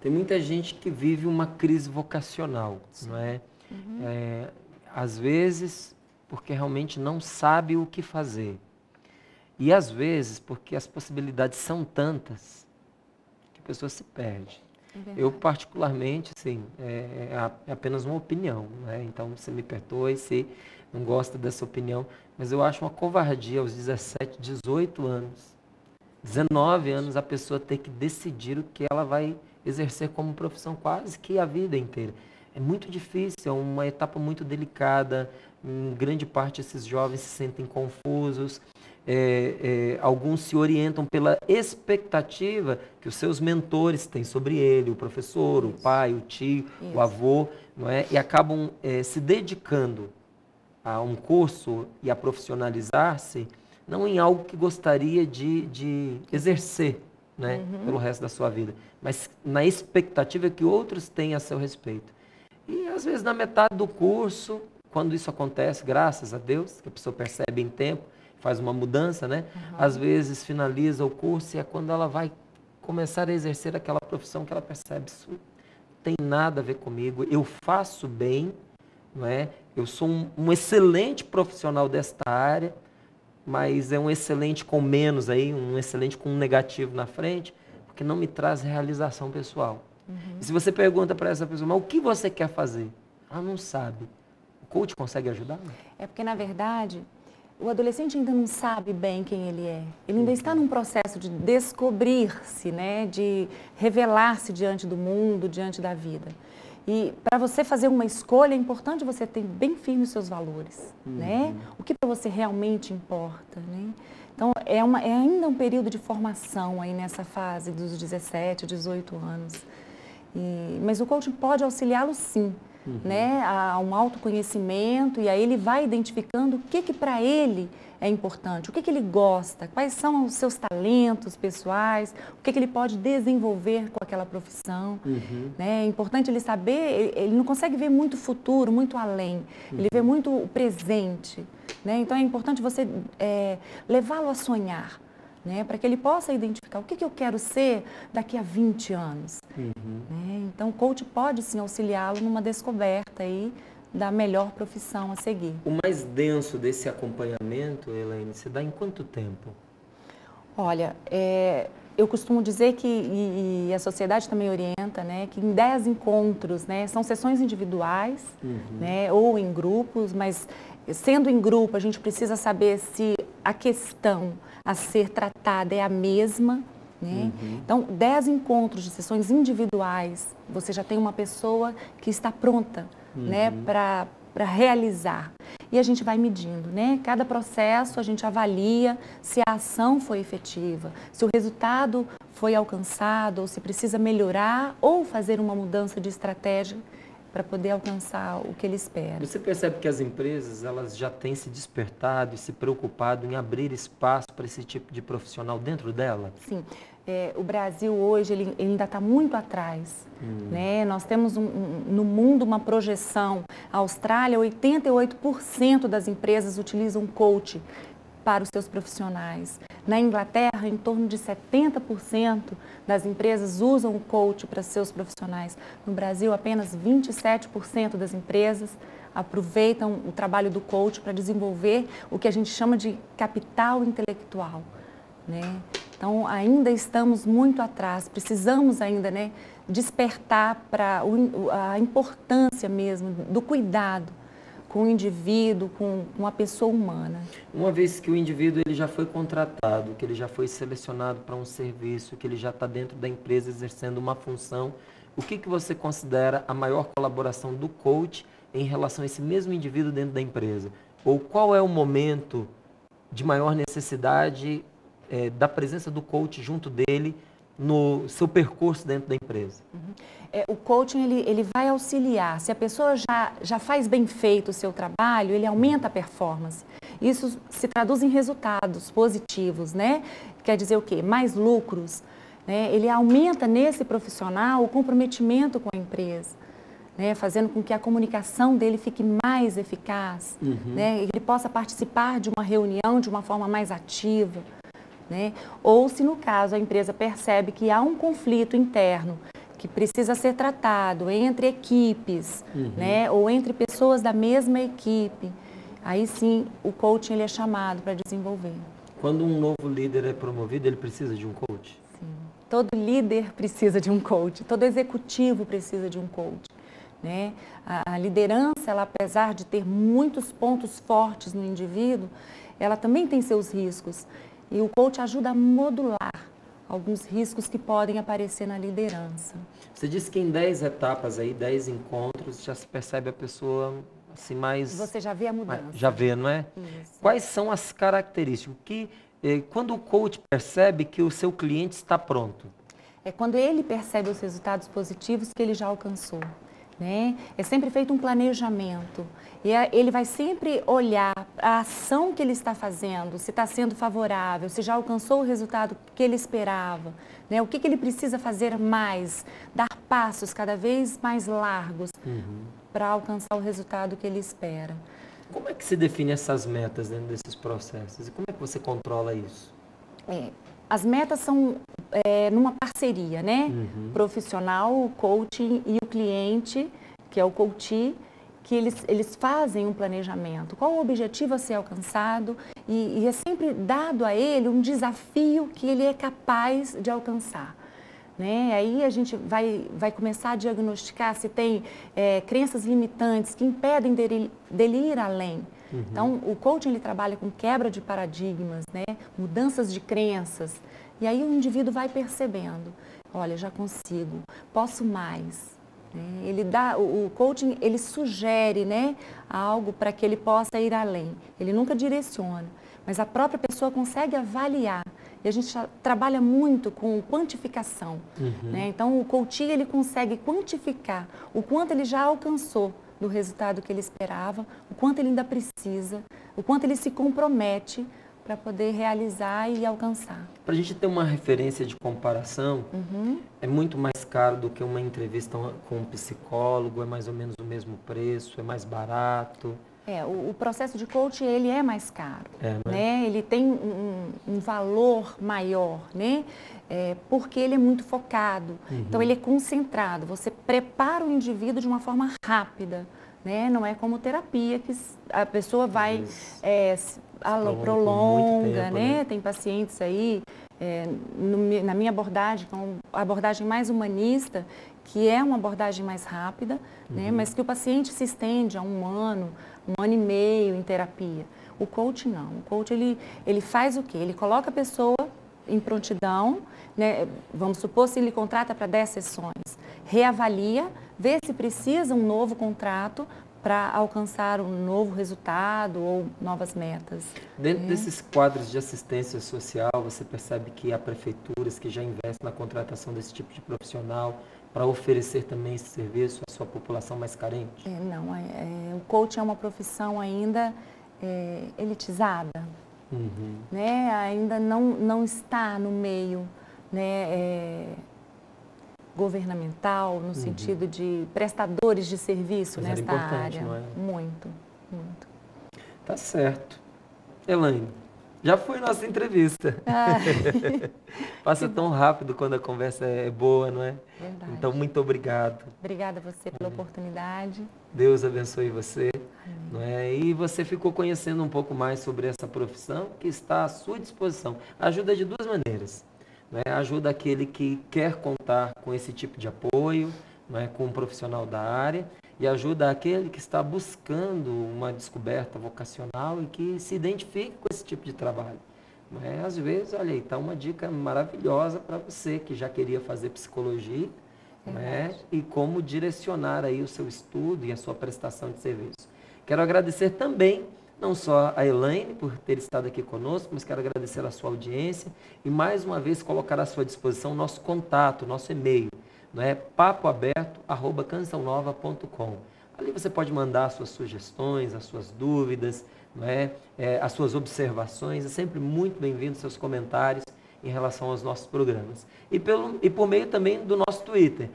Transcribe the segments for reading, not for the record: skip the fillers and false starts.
Tem muita gente que vive uma crise vocacional, não é? Às vezes, porque realmente não sabe o que fazer. E às vezes, porque as possibilidades são tantas que a pessoa se perde. Eu, particularmente, assim, é apenas uma opinião, né? Então, você me perdoe se não gosta dessa opinião, mas eu acho uma covardia aos 17, 18 anos, 19 anos, a pessoa ter que decidir o que ela vai exercer como profissão quase que a vida inteira. É muito difícil, é uma etapa muito delicada, em grande parte esses jovens se sentem confusos, alguns se orientam pela expectativa que os seus mentores têm sobre ele, o professor, o pai, o tio, o avô, não é? E acabam se dedicando a um curso e a profissionalizar-se, não em algo que gostaria de exercer, né, pelo resto da sua vida, mas na expectativa que outros têm a seu respeito. E às vezes na metade do curso, quando isso acontece, graças a Deus, que a pessoa percebe em tempo, faz uma mudança, né? Às vezes finaliza o curso e é quando ela vai começar a exercer aquela profissão que ela percebe, isso não tem nada a ver comigo, eu faço bem, não é? Eu sou um excelente profissional desta área, mas é um excelente com menos aí, um excelente com um negativo na frente, porque não me traz realização pessoal. E se você pergunta para essa pessoa, mas o que você quer fazer? Ela não sabe. O coach consegue ajudar? É porque, na verdade, o adolescente ainda não sabe bem quem ele é. Ele ainda está num processo de descobrir-se, né? De revelar-se diante do mundo, diante da vida. E para você fazer uma escolha, é importante você ter bem firme os seus valores, né? O que para você realmente importa, né? Então, é ainda um período de formação aí nessa fase dos 17, 18 anos. Mas o coaching pode auxiliá-lo sim, né? A um autoconhecimento, e aí ele vai identificando o que para ele é importante, o que ele gosta, quais são os seus talentos pessoais, o que ele pode desenvolver com aquela profissão. Né? É importante ele saber, ele não consegue ver muito futuro, muito além, ele vê muito o presente. Né? Então é importante você levá-lo a sonhar, né? Para que ele possa identificar o que eu quero ser daqui a 20 anos. Né? Então o coach pode sim auxiliá-lo numa descoberta aí da melhor profissão a seguir. O mais denso desse acompanhamento, Elaine, se dá em quanto tempo? Olha, eu costumo dizer que, e a sociedade também orienta, né, que em 10 encontros, né, são sessões individuais, né, ou em grupos, mas sendo em grupo a gente precisa saber se a questão a ser tratada é a mesma. Né? Então, 10 encontros de sessões individuais, você já tem uma pessoa que está pronta, né, para realizar. E a gente vai medindo, né? Cada processo a gente avalia se a ação foi efetiva, se o resultado foi alcançado, ou se precisa melhorar ou fazer uma mudança de estratégia para poder alcançar o que ele espera. Você percebe que as empresas elas já têm se despertado e se preocupado em abrir espaço para esse tipo de profissional dentro dela? Sim. O Brasil hoje ele ainda está muito atrás. Né? Nós temos no mundo uma projeção. A Austrália, 88% das empresas utilizam coach para os seus profissionais. Na Inglaterra, em torno de 70% das empresas usam o coach para seus profissionais. No Brasil, apenas 27% das empresas aproveitam o trabalho do coach para desenvolver o que a gente chama de capital intelectual. Né? Então, ainda estamos muito atrás, precisamos ainda, né, despertar para a importância mesmo do cuidado com o indivíduo, com a pessoa humana. Uma vez que o indivíduo ele já foi contratado, que ele já foi selecionado para um serviço, que ele já está dentro da empresa exercendo uma função, o que você considera a maior colaboração do coach em relação a esse mesmo indivíduo dentro da empresa? Ou qual é o momento de maior necessidade da presença do coach junto dele no seu percurso dentro da empresa? O coaching ele vai auxiliar. Se a pessoa já faz bem feito o seu trabalho, ele aumenta a performance. Isso se traduz em resultados positivos, né? Quer dizer o quê? Mais lucros. Né? Ele aumenta nesse profissional o comprometimento com a empresa, né? Fazendo com que a comunicação dele fique mais eficaz, né? Ele possa participar de uma reunião de uma forma mais ativa. Né? Ou se no caso a empresa percebe que há um conflito interno que precisa ser tratado entre equipes, né, ou entre pessoas da mesma equipe, aí sim o coaching ele é chamado para desenvolver. Quando um novo líder é promovido, ele precisa de um coach? Sim. Todo líder precisa de um coach, todo executivo precisa de um coach, né? A liderança, ela, apesar de ter muitos pontos fortes no indivíduo, ela também tem seus riscos. E o coach ajuda a modular alguns riscos que podem aparecer na liderança. Você disse que em 10 etapas, aí, 10 encontros, já se percebe a pessoa assim mais... Você já vê a mudança. Já vê, não é? Isso. Quais são as características? Quando o coach percebe que o seu cliente está pronto? É quando ele percebe os resultados positivos que ele já alcançou, né? É sempre feito um planejamento e ele vai sempre olhar a ação que ele está fazendo, se está sendo favorável, se já alcançou o resultado que ele esperava, né? O que ele precisa fazer mais, dar passos cada vez mais largos para alcançar o resultado que ele espera. Como é que se define essas metas dentro desses processos? E como é que você controla isso? As metas são numa parceria, né? Profissional, o coaching e o cliente, que é o coachee, que eles fazem um planejamento. Qual o objetivo a ser alcançado? E é sempre dado a ele um desafio que ele é capaz de alcançar. Né? Aí a gente vai começar a diagnosticar se tem crenças limitantes que impedem dele ir além. Então, o coaching ele trabalha com quebra de paradigmas, né? Mudanças de crenças. E aí o indivíduo vai percebendo, olha, já consigo, posso mais. Né? O coaching ele sugere, né, algo para que ele possa ir além. Ele nunca direciona, mas a própria pessoa consegue avaliar. E a gente trabalha muito com quantificação. Né? Então, o coaching ele consegue quantificar o quanto ele já alcançou do resultado que ele esperava, o quanto ele ainda precisa, o quanto ele se compromete para poder realizar e alcançar. Para a gente ter uma referência de comparação, é muito mais caro do que uma entrevista com um psicólogo, é mais ou menos o mesmo preço, é mais barato? O processo de coaching ele é mais caro, né? Ele tem um valor maior, né? Porque ele é muito focado, então ele é concentrado, você prepara o indivíduo de uma forma rápida, né? Não é como terapia que a pessoa vai, prolonga, tempo, né? Tem pacientes aí, na minha abordagem, com a abordagem mais humanista, que é uma abordagem mais rápida, né? Mas que o paciente se estende a um ano e meio em terapia. O coach não. O coach ele faz o quê? Ele coloca a pessoa em prontidão, né? Vamos supor se ele contrata para 10 sessões, reavalia, vê se precisa um novo contrato para alcançar um novo resultado ou novas metas. Dentro desses quadros de assistência social, você percebe que há prefeituras que já investem na contratação desse tipo de profissional para oferecer também esse serviço à sua população mais carente? Não, o coaching é uma profissão ainda elitizada, né? Ainda não está no meio, né, governamental, no sentido de prestadores de serviço nesta área. Não é? Muito, muito. Tá certo. Elaine, já foi nossa entrevista. Passa tão rápido quando a conversa é boa, não é? Verdade. Então, muito obrigado. Obrigada a você pela oportunidade. Deus abençoe você. Não é? E você ficou conhecendo um pouco mais sobre essa profissão que está à sua disposição. Ajuda de duas maneiras. Não é? Ajuda aquele que quer contar com esse tipo de apoio, não é? Com um profissional da área, e ajuda aquele que está buscando uma descoberta vocacional e que se identifique com esse tipo de trabalho. Não é? Às vezes, olha aí, está uma dica maravilhosa para você que já queria fazer psicologia, não é? E como direcionar aí o seu estudo e a sua prestação de serviço. Quero agradecer também não só a Elaine por ter estado aqui conosco, mas quero agradecer a sua audiência e mais uma vez colocar à sua disposição o nosso contato, nosso e-mail, não é? papoaberto@cançãonova.com. Ali você pode mandar as suas sugestões, as suas dúvidas, não é? As suas observações, é sempre muito bem-vindo seus comentários em relação aos nossos programas. E por meio também do nosso Twitter,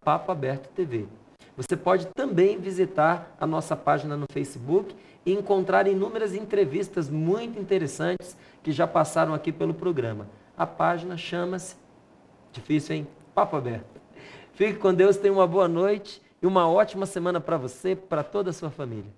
@papoabertotv. Você pode também visitar a nossa página no Facebook e encontrar inúmeras entrevistas muito interessantes que já passaram aqui pelo programa. A página chama-se, difícil, hein? Papo Aberto. Fique com Deus, tenha uma boa noite e uma ótima semana para você, para toda a sua família.